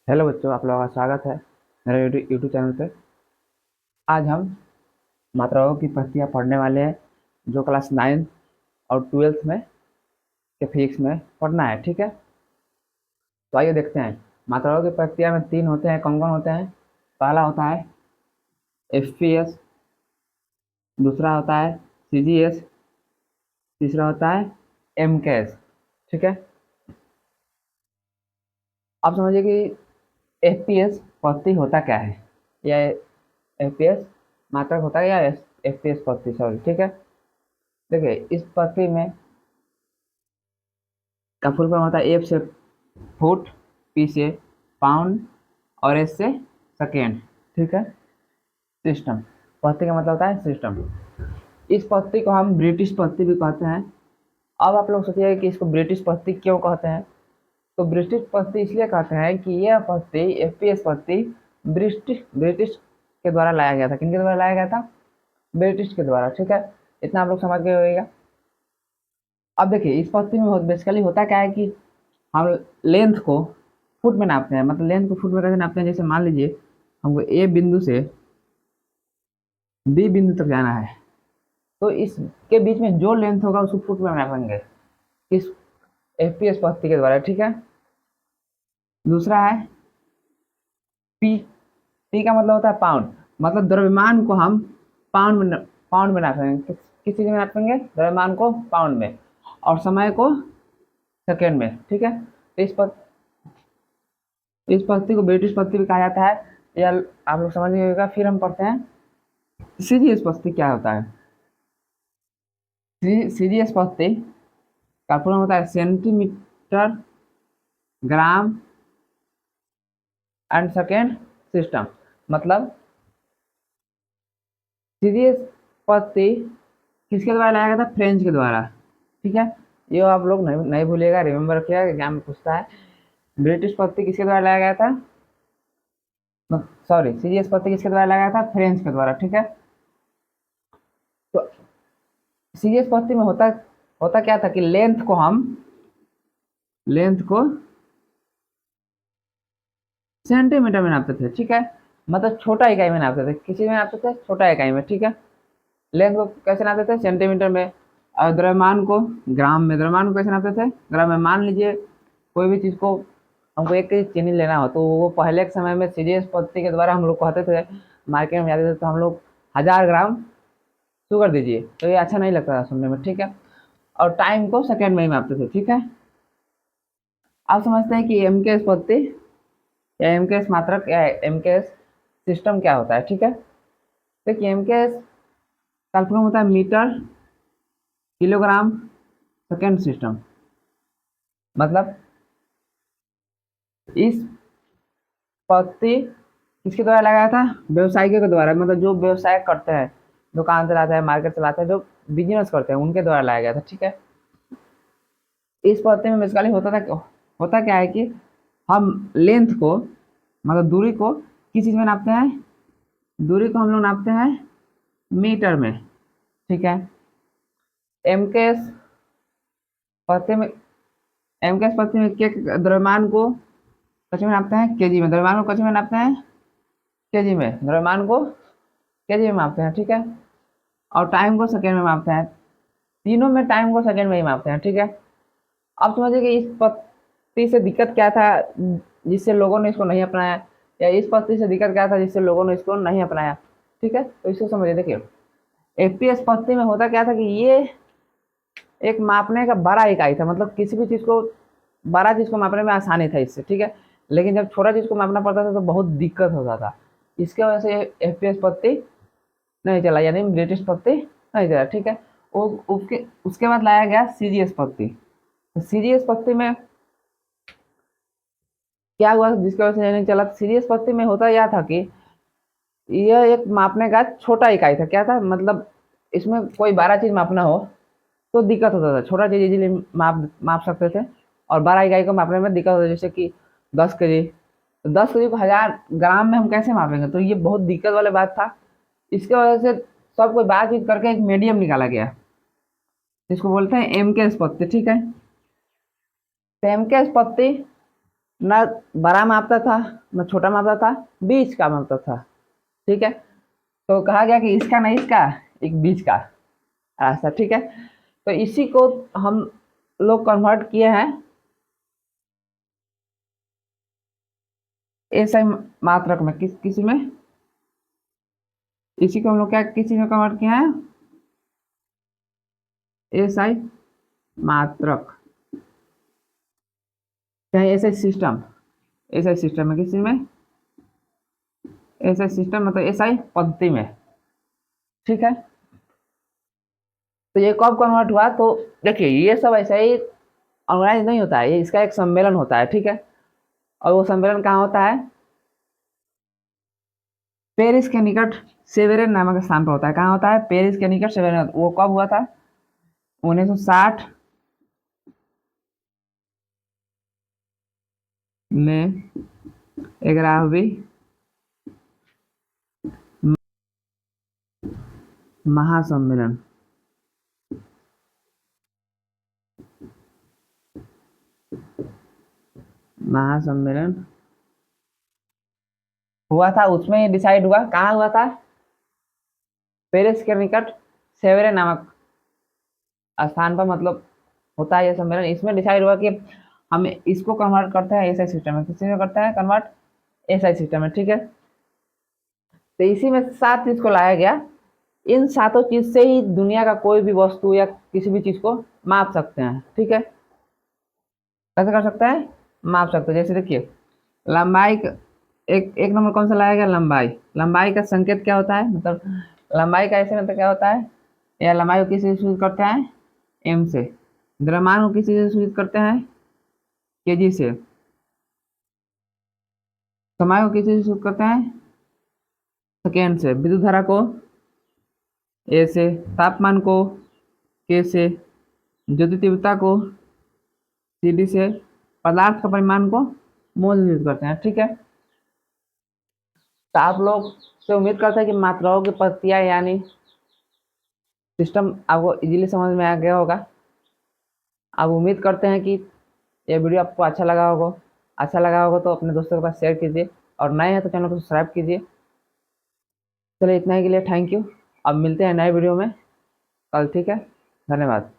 Hello बच्चों, आप लोगों का स्वागत है मेरे यूट्यूब चैनल पे। आज हम मात्राओं की प्रक्रिया पढ़ने वाले हैं जो क्लास 9 और 12th में के फिजिक्स में पढ़ना है। ठीक है, तो आइए देखते हैं। मात्राओं की प्रक्रिया में तीन होते हैं। कौन कौन होते हैं? पहला होता है एफपीएस, दूसरा होता है सीजीएस, तीसरा होता है एमकेएस। ठीक है, आप समझिए कि एफपीएस पद्धति होता क्या है, या एफपीएस मात्रक होता है, या एफपीएस पद्धति, सॉरी। ठीक है, देखिए इस पद्धति में का फुल फॉर्म होता है एफ से फुट, पी से पाउंड और एस से सेकेंड। ठीक है, सिस्टम पद्धति का मतलब होता है सिस्टम। इस पद्धति को हम ब्रिटिश पद्धति भी कहते हैं। अब आप लोग सोचिए कि इसको ब्रिटिश पद्धति क्यों कहते हैं। तो ब्रिटिश पद्धति इसलिए कहते हैं कि यह पद्धति, एफपीएस पद्धति, ब्रिटिश ब्रिटिश के द्वारा लाया गया था। किनके द्वारा लाया गया था? ब्रिटिश के द्वारा। ठीक है, इतना आप लोग समझ गए होगा। अब देखिए इस पद्धति में बेसिकली होता क्या है कि हम लेंथ को फुट में नापते हैं। मतलब लेंथ को फुट में कैसे नापते हैं? जैसे मान लीजिए हमको ए बिंदु से बी बिंदु तक जाना है, तो इसके बीच में जो लेंथ होगा उसको फुट में नापेंगे, इस एफपीएस पद्धति के द्वारा। ठीक है, दूसरा है पी। पी का मतलब होता है पाउंड। मतलब द्रव्यमान को हम पाउंड में नापेंगे। किस चीज में नापेंगे? द्रव्यमान को पाउंड में, और समय को सेकेंड में। ठीक है, तो इस पद्धति को ब्रिटिश पद्धति भी कहा जाता है, या आप लोग समझ गए होगा। फिर हम पढ़ते हैं सीजीएस पद्धति क्या होता है। सीजीएस पद्धति का पूर्ण होता है centimetre gram and second system. मतलब सीजीएस पद्धति किसके द्वारा लाया गया था? फ्रेंच के द्वारा। ठीक है, ये आप लोग नहीं नहीं भूलिएगा, रिमेम्बर रखिएगा, एग्जाम में पूछता है। ब्रिटिश पद्धति किसके द्वारा लाया गया था? सॉरी, सीजीएस पद्धति किसके द्वारा लाया गया था? फ्रेंच के द्वारा। ठीक है, तो सीजीएस पद्धति में होता होता क्या था कि लेंथ को सेंटीमीटर में नापते थे। ठीक है, मतलब छोटा इकाई में नापते थे। किसी में नापते थे? छोटा इकाई में। ठीक है, लेंथ को कैसे नापते थे? सेंटीमीटर में। और द्रव्यमान को ग्राम में। द्रव्यमान को कैसे नापते थे? ग्राम में। मान लीजिए कोई भी चीज़ को हमको 1 केजी चीनी लेना हो, तो वो पहले के समय में सीजीएस पद्धति के द्वारा हम लोग कहते थे, मार्केट में जाते थे तो हम लोग 1000 ग्राम शुगर दीजिए, तो ये अच्छा नहीं लगता था सुनने में। ठीक है, और टाइम को सेकेंड में ही मापते थे। ठीक है, आप समझते हैं कि एमकेएस पद्धति या एमकेएस मात्रक या एमकेएस सिस्टम क्या होता है। ठीक है, देखिए एमकेएस कैलकुलम होता है मीटर किलोग्राम सेकेंड सिस्टम। मतलब इस पद्धति किसके द्वारा लगाया था? व्यवसायियों के द्वारा। मतलब जो व्यवसाय करते हैं, दुकान चलाते हैं, मार्केट चलाते हैं, जो बिजनेस करते हैं, उनके द्वारा लाया गया था। ठीक है, इस पद्धति में बेसिकली होता क्या है कि हम लेंथ को, मतलब दूरी को किस चीज़ में नापते हैं? दूरी को हम लोग नापते हैं मीटर में। ठीक है, एमकेएस पद्धति में एमकेएस पद्धति में के द्रव्यमान को कच्चे में नापते हैं केजी में। द्रव्यमान को कच्चे में नापते हैं केजी में। द्रव्यमान को केजी में मापते हैं। ठीक है, और टाइम को सेकेंड में मापते हैं। तीनों में टाइम को सेकेंड में ही मापते हैं। ठीक है, अब समझिए कि इस पद्धति से दिक्कत क्या था जिससे लोगों ने इसको नहीं अपनाया, या इस पद्धति से दिक्कत क्या था जिससे लोगों ने इसको नहीं अपनाया। ठीक है, तो इसको समझिए। देखिए एफपीएस पद्धति में होता क्या था कि ये एक मापने का बड़ा इकाई था। मतलब किसी भी चीज़ को, बड़ा चीज़ को मापने में आसानी था इससे। ठीक है, लेकिन जब छोटा चीज़ को मापना पड़ता था तो बहुत दिक्कत होता था। इसके वजह से एफपीएस पद्धति नहीं चला, यानी ब्रिटिश पद्धति नहीं चला। ठीक है, वो उसके उसके बाद लाया गया सीजीएस पद्धति। तो सीजीएस पद्धति में क्या हुआ जिसकी वजह से नहीं चला? सीजीएस पद्धति में होता यह था कि यह एक मापने का छोटा इकाई था। क्या था? मतलब इसमें कोई बड़ा चीज़ मापना हो तो दिक्कत होता था। छोटा चीज़ इजीली माप माप सकते थे, और बड़ा इकाई को मापने में दिक्कत होता था। जैसे कि 10 केजी, तो 10 केजी को 1000 ग्राम में हम कैसे मापेंगे? तो ये बहुत दिक्कत वाली बात था। इसके वजह से सब कोई बातचीत करके एक मीडियम निकाला गया, जिसको बोलते हैं एमकेएस पद्धति। ठीक है, तो एमकेएस पद्धति ना बड़ा मापता था ना छोटा मापता था, बीच का मापता था। ठीक है, तो कहा गया कि इसका नहीं इसका, एक बीच का रास्ता। ठीक है, तो इसी को हम लोग कन्वर्ट किए हैं एसआई मात्रक में। किसी में, इसी को हम लोग क्या किसी में कन्वर्ट किया है, एसआई मात्रक, चाहे एसआई सिस्टम। एसआई सिस्टम में, किसी में एसआई सिस्टम मतलब एसआई पद्धति में। ठीक है, तो ये कब कन्वर्ट हुआ, तो देखिए ये सब ऐसा ही ऑर्गेनाइज नहीं होता है, ये इसका एक सम्मेलन होता है। ठीक है, और वो सम्मेलन कहाँ होता है, पेरिस के निकट सेवेरेन नामक स्थान पर होता है। कहाँ होता है, पेरिस के निकट सेवेरेन। वो कब हुआ था, 1960 में 11वीं महासम्मेलन। महासम्मेलन हुआ था, उसमें डिसाइड हुआ। कहाँ हुआ था, पेरिस के निकट सेवेरे नामक स्थान पर, मतलब होता है ये सम्मेलन। इसमें डिसाइड हुआ कि हम इसको कन्वर्ट करते हैं एसआई सिस्टम में। किसी में करते हैं कन्वर्ट, एसआई सिस्टम में। ठीक है, तो इसी में 7 चीज को लाया गया। इन 7 चीज से ही दुनिया का कोई भी वस्तु या किसी भी चीज को माप सकते हैं। ठीक है, कैसे कर सकते हैं, माप सकते हैं। जैसे देखिए लंबाई एक एक नंबर कौन सा लाया गया, लंबाई। लंबाई का संकेत क्या होता है, मतलब लंबाई का ऐसे मतलब क्या होता है, या लंबाई को किस चीज से सूचित करते हैं, एम से। द्रव्यमान को किस चीज से सूचित करते हैं, केजी से। समय को किस चीज से सूचित करते हैं, सेकेंड से। विद्युत धारा को ए से। तापमान को के से। ज्योति तीव्रता को सीडी से। पदार्थ का परिमाण को मोल से सूचित करते हैं। ठीक है, तो आप लोग से उम्मीद करते हैं कि मात्राओं की पत्तियां यानी सिस्टम आपको इजीली समझ में आ गया होगा। अब उम्मीद करते हैं कि ये वीडियो आपको अच्छा लगा होगा। अच्छा लगा होगा तो अपने दोस्तों के पास शेयर कीजिए, और नए हैं तो चैनल को सब्सक्राइब कीजिए। चलिए इतना ही के लिए थैंक यू। अब मिलते हैं नए वीडियो में कल। ठीक है, धन्यवाद।